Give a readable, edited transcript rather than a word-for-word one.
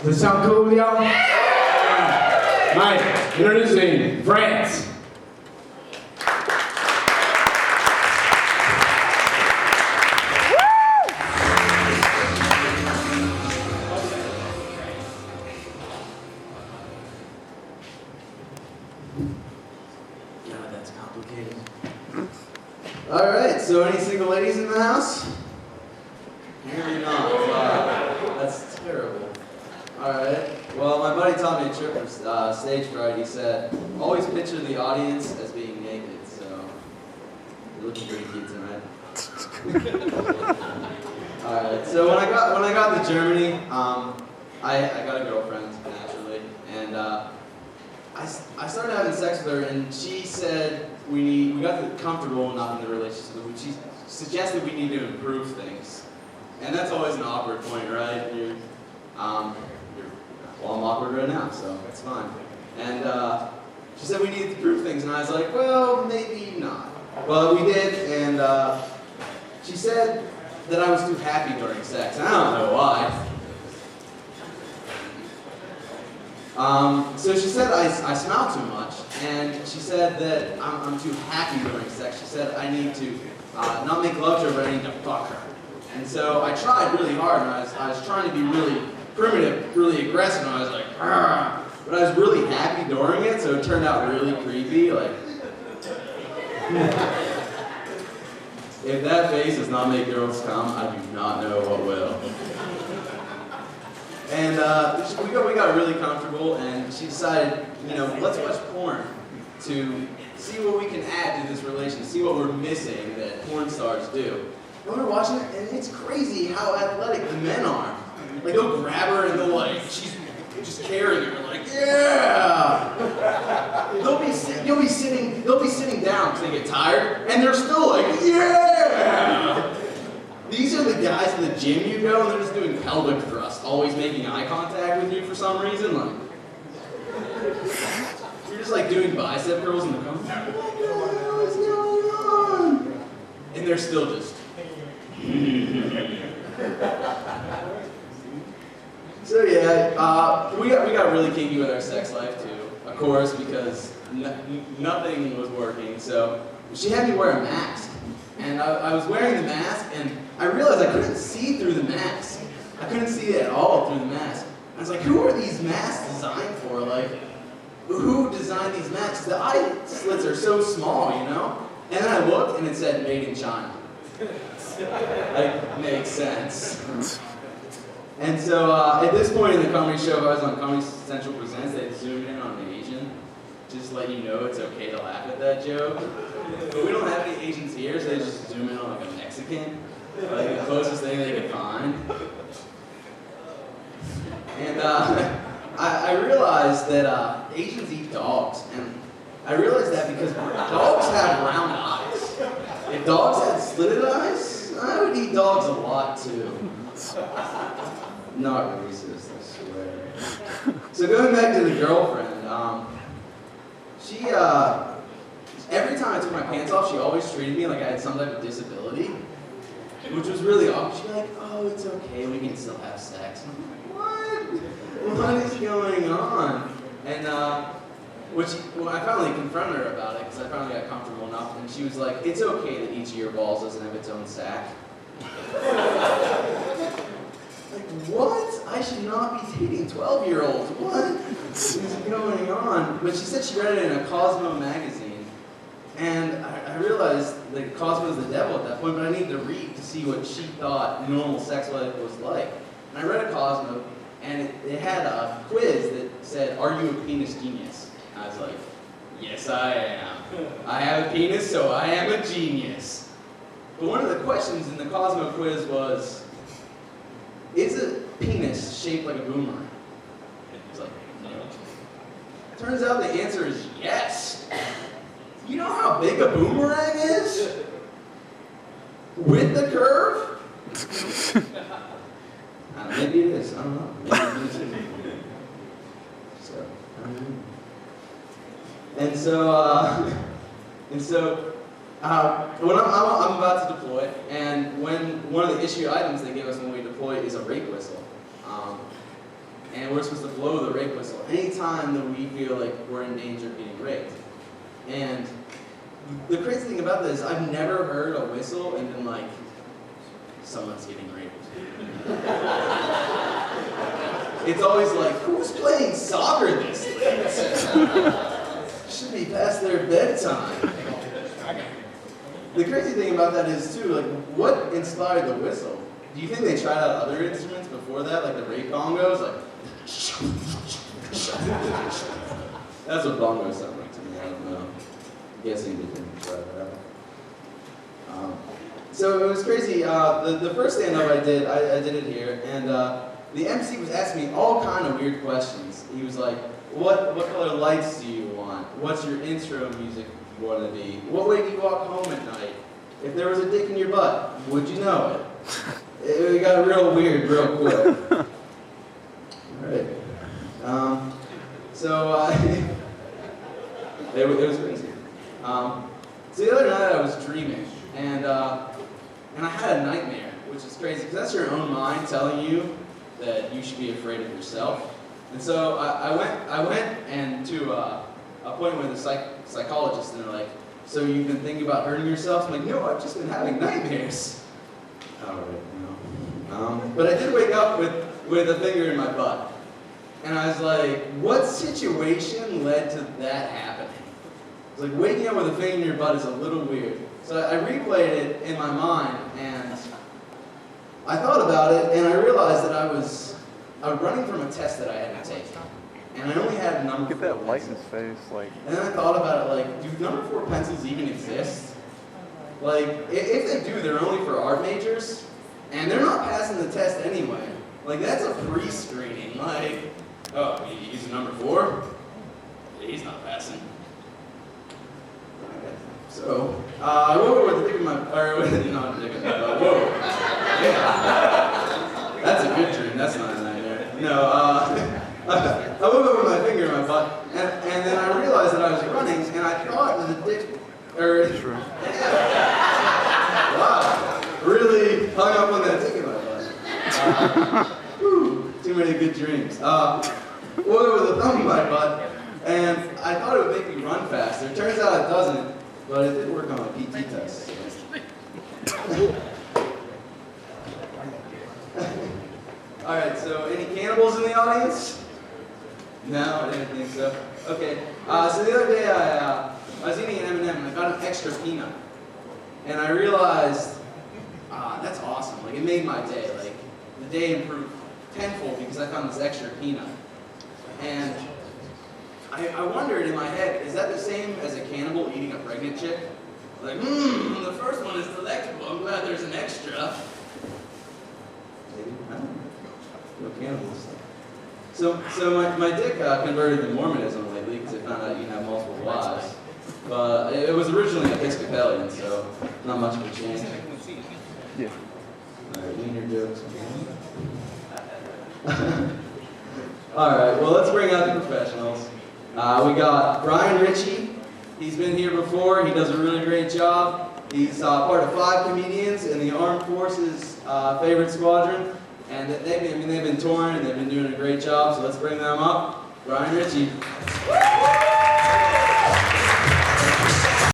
Does it sound cool, y'all? Mike, introducing Frantz. God, that's complicated. All right, so any single ladies in the house? Apparently not. Wow, that's terrible. All right. Well, my buddy taught me a trick for stage fright. He said, always picture the audience as being naked. So you're looking pretty cute tonight. All right. So when I got to Germany, I got a girlfriend naturally, and I started having sex with her, and she said we got comfortable enough in the relationship. She suggested we need to improve things, and that's always an awkward point, right? Well, I'm awkward right now, so it's fine. And she said we needed to improve things, and I was like, well, maybe not. Well, we did, and she said that I was too happy during sex, and I don't know why. So she said I smile too much, and she said that I'm too happy during sex. She said I need to not make love to her, but I need to fuck her. And so I tried really hard, and I was trying to be really primitive, really aggressive, and I was like, argh. But I was really happy during it, so it turned out really creepy. Like, if that face does not make girls come, I do not know what will. And we got really comfortable, and she decided, let's watch porn to see what we can add to this relationship, see what we're missing that porn stars do. And we're watching it, and it's crazy how athletic the men are. Like, they'll grab her, and she's just carrying her, like, yeah! They'll be sitting down because they get tired, and they're still like, yeah! These are the guys in the gym you go, and they're just doing pelvic thrust, always making eye contact with you for some reason. Like, you're just like doing bicep curls, and they're going, what's going on? And they're still just. So yeah, we got really kinky with our sex life too, of course, because nothing was working. So she had me wear a mask, and I was wearing the mask, and I realized I couldn't see through the mask. I couldn't see at all through the mask. I was like, who are these masks designed for? Like, who designed these masks? The eye slits are so small, And then I looked, and it said "Made in China." Like, makes sense. And so at this point in the comedy show, if I was on Comedy Central Presents, they'd zoom in on an Asian, just to let you know it's okay to laugh at that joke. But we don't have any Asians here, so they just zoom in on like a Mexican, like the closest thing they could find. And I realized that Asians eat dogs, and I realized that because dogs have round eyes. If dogs had slitted eyes, I would eat dogs a lot too. Not racist, I swear. So going back to the girlfriend, she, every time I took my pants off, she always treated me like I had some type of disability, which was really awkward. She'd be like, oh, it's okay, we can still have sex. And I'm like, what? What is going on? And when I finally confronted her about it, because I finally got comfortable enough, and she was like, it's okay that each of your balls doesn't have its own sack. Like, what? I should not be dating 12-year-olds. What is going on? But she said she read it in a Cosmo magazine. And I realized that Cosmo is the devil at that point, but I needed to read to see what she thought normal sex life was like. And I read a Cosmo, and it had a quiz that said, are you a penis genius? And I was like, yes, I am. I have a penis, so I am a genius. But one of the questions in the Cosmo quiz was, is a penis shaped like a boomerang? It's like, no. Turns out the answer is yes. You know how big a boomerang is? With the curve? Maybe it is. I don't know. Maybe it is. So, when I'm about to deploy, and when one of the issue items they give us when we deploy is a rape whistle. and we're supposed to blow the rape whistle anytime that we feel like we're in danger of getting raped. And the crazy thing about this, I've never heard a whistle and been like, someone's getting raped. It's always like, who's playing soccer this late? Should be past their bedtime. The crazy thing about that is too, like, what inspired the whistle? Do you think they tried out other instruments before that, like the rape bongos? Like, that's what bongos sound like to me. I don't know. I'm guessing they didn't try that out. So it was crazy. The first stand-up I did it here, and the MC was asking me all kind of weird questions. He was like, what color lights do you want? What's your intro music want to be? What way do you walk home at night? If there was a dick in your butt, would you know it? It got real weird real quick. Alright. It was crazy. So the other night I was dreaming, and I had a nightmare, which is crazy, because that's your own mind telling you that you should be afraid of yourself. And so I went and to a appointment with a psychologist, and they're like, so you've been thinking about hurting yourself? I'm like, no, I've just been having nightmares. All right, no. But I did wake up with a finger in my butt. And I was like, what situation led to that happening? It's like waking up with a finger in your butt is a little weird. So I replayed it in my mind, and I thought about it, and I realized that I was running from a test that I had to take. And I only had number 4 Get that light in pencils. his face, like. And then I thought about it, like, do number 4 pencils even exist? Like, if they do, they're only for art majors, and they're not passing the test anyway. Like, that's a pre-screening. Like, oh, he's a number 4? He's not passing. Okay. So, I woke up with a dick in my, or not a dick in my butt. Whoa. Yeah. That's a good dream. That's not a nightmare. No, I woke up with my finger in my butt, and then I realized that I was running, and I thought that the dick, wow, really hung up on that dick in my butt. Too many good dreams. Woke up with a thumb in my butt, and I thought it would make me run faster. It turns out it doesn't, but it did work on my PT test. All right, so any cannibals in the audience? No, I didn't think so. Okay, so the other day I was eating an M&M and I got an extra peanut. And I realized, that's awesome. Like, it made my day. Like, the day improved tenfold because I found this extra peanut. And I wondered in my head, is that the same as a cannibal eating a pregnant chick? Like, the first one is delectable. I'm glad there's an extra. Maybe, I don't know. No cannibals. So my dick converted to Mormonism lately because I found out you can have multiple wives. But it was originally Episcopalian, so not much of a change. Yeah. Alright, wiener jokes. Alright, well, let's bring out the professionals. We got Brian Ritchie. He's been here before. He does a really great job. He's part of 5 comedians in the Armed Forces favorite squadron. And they've been touring and they've been doing a great job, so let's bring them up. Brian Ritchie.